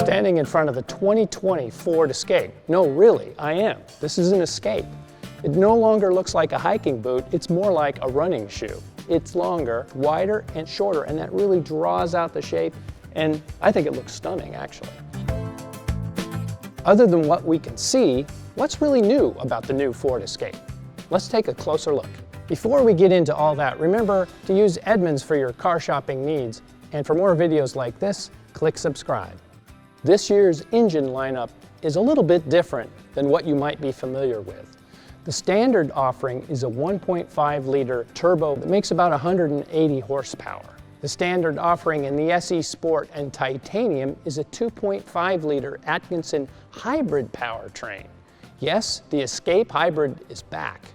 Standing in front of the 2020 Ford Escape. No, really, I am. This is an Escape. It no longer looks like a hiking boot, it's more like a running shoe. It's longer, wider, and shorter, and that really draws out the shape, and I think it looks stunning, actually. Other than what we can see, what's really new about the new Ford Escape? Let's take a closer look. Before we get into all that, remember to use Edmunds for your car shopping needs, and for more videos like this, click subscribe. This year's engine lineup is a little bit different than what you might be familiar with. The standard offering is a 1.5-liter turbo that makes about 180 horsepower. The standard offering in the SE Sport and Titanium is a 2.5-liter Atkinson hybrid powertrain. Yes, the Escape Hybrid is back.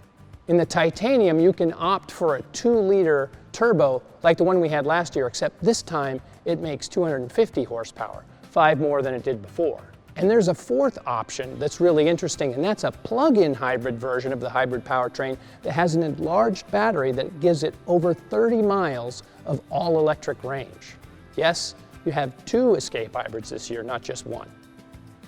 In the Titanium, you can opt for a 2-liter turbo like the one we had last year, except this time it makes 250 horsepower, 5 more than it did before. And there's a fourth option that's really interesting, and that's a plug-in hybrid version of the hybrid powertrain that has an enlarged battery that gives it over 30 miles of all-electric range. Yes, you have 2 Escape hybrids this year, not just one.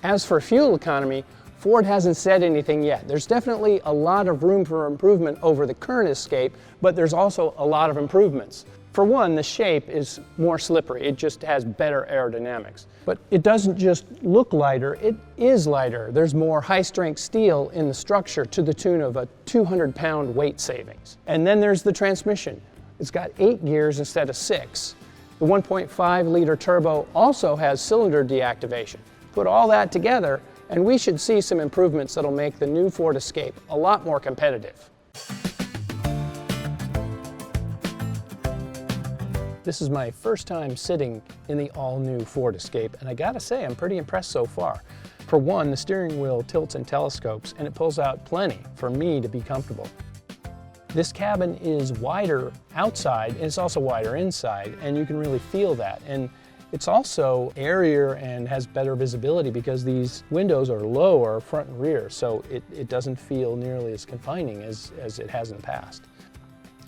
As for fuel economy, Ford hasn't said anything yet. There's definitely a lot of room for improvement over the current Escape, but there's also a lot of improvements. For one, the shape is more slippery. It just has better aerodynamics. But it doesn't just look lighter, it is lighter. There's more high-strength steel in the structure to the tune of a 200-pound weight savings. And then there's the transmission. It's got 8 gears instead of 6. The 1.5-liter turbo also has cylinder deactivation. Put all that together, and we should see some improvements that'll make the new Ford Escape a lot more competitive. This is my first time sitting in the all-new Ford Escape, and I gotta say, I'm pretty impressed so far. For one, the steering wheel tilts and telescopes, and it pulls out plenty for me to be comfortable. This cabin is wider outside, and it's also wider inside, and you can really feel that. And it's also airier and has better visibility because these windows are lower front and rear, so it doesn't feel nearly as confining as it has in the past.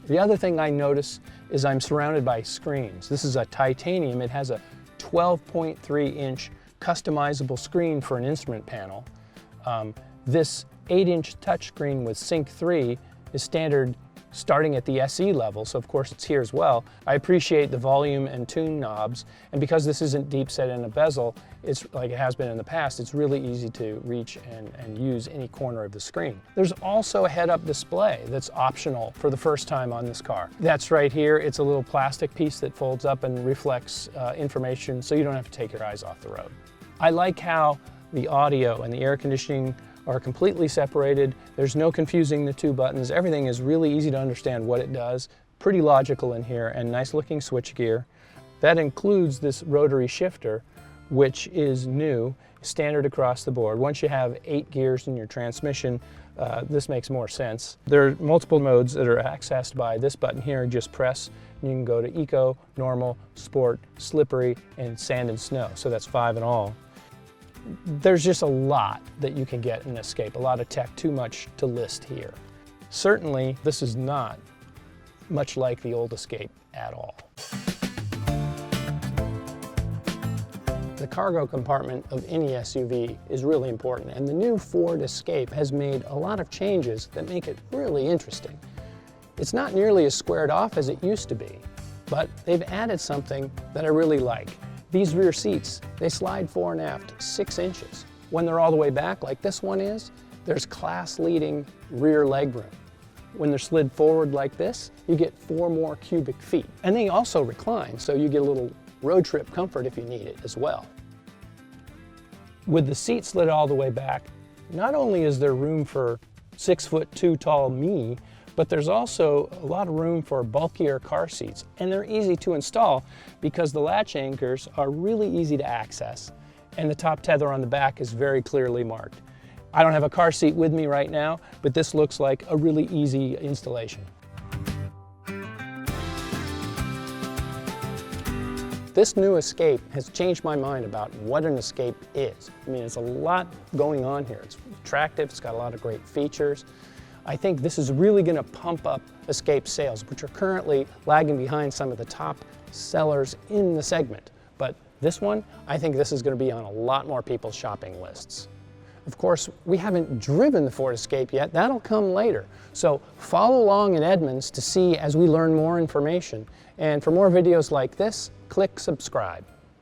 The other thing I notice is I'm surrounded by screens. This is a Titanium. It has a 12.3-inch customizable screen for an instrument panel. This 8-inch touchscreen with Sync 3 is standard starting at the SE level, so of course it's here as well. I appreciate the volume and tune knobs, and because this isn't deep set in a bezel, it's like it has been in the past, it's really easy to reach and use any corner of the screen. There's also a head-up display that's optional for the first time on this car. That's right here. It's a little plastic piece that folds up and reflects information so you don't have to take your eyes off the road. I like how the audio and the air conditioning are completely separated. There's no confusing the 2 buttons. Everything is really easy to understand what it does. Pretty logical in here, and nice looking switchgear. That includes this rotary shifter, which is new, standard across the board. Once you have 8 gears in your transmission, this makes more sense. There are multiple modes that are accessed by this button here. Just press, and you can go to Eco, Normal, Sport, Slippery, and Sand and Snow. So that's 5 in all. There's just a lot that you can get in an Escape, a lot of tech, too much to list here. Certainly, this is not much like the old Escape at all. The cargo compartment of any SUV is really important, and the new Ford Escape has made a lot of changes that make it really interesting. It's not nearly as squared off as it used to be, but they've added something that I really like. These rear seats, they slide fore and aft 6 inches. When they're all the way back, like this one is, there's class-leading rear legroom. When they're slid forward like this, you get 4 more cubic feet. And they also recline, so you get a little road trip comfort if you need it as well. With the seat slid all the way back, not only is there room for 6'2" tall me, but there's also a lot of room for bulkier car seats, and they're easy to install because the latch anchors are really easy to access, and the top tether on the back is very clearly marked. I don't have a car seat with me right now, but this looks like a really easy installation. This new Escape has changed my mind about what an Escape is. I mean, there's a lot going on here. It's attractive, it's got a lot of great features. I think this is really going to pump up Escape sales, which are currently lagging behind some of the top sellers in the segment. But This one, I think this is going to be on a lot more people's shopping lists. Of course, we haven't driven the Ford Escape yet. That'll come later. So follow along in Edmunds to see as we learn more information. And for more videos like this, click subscribe.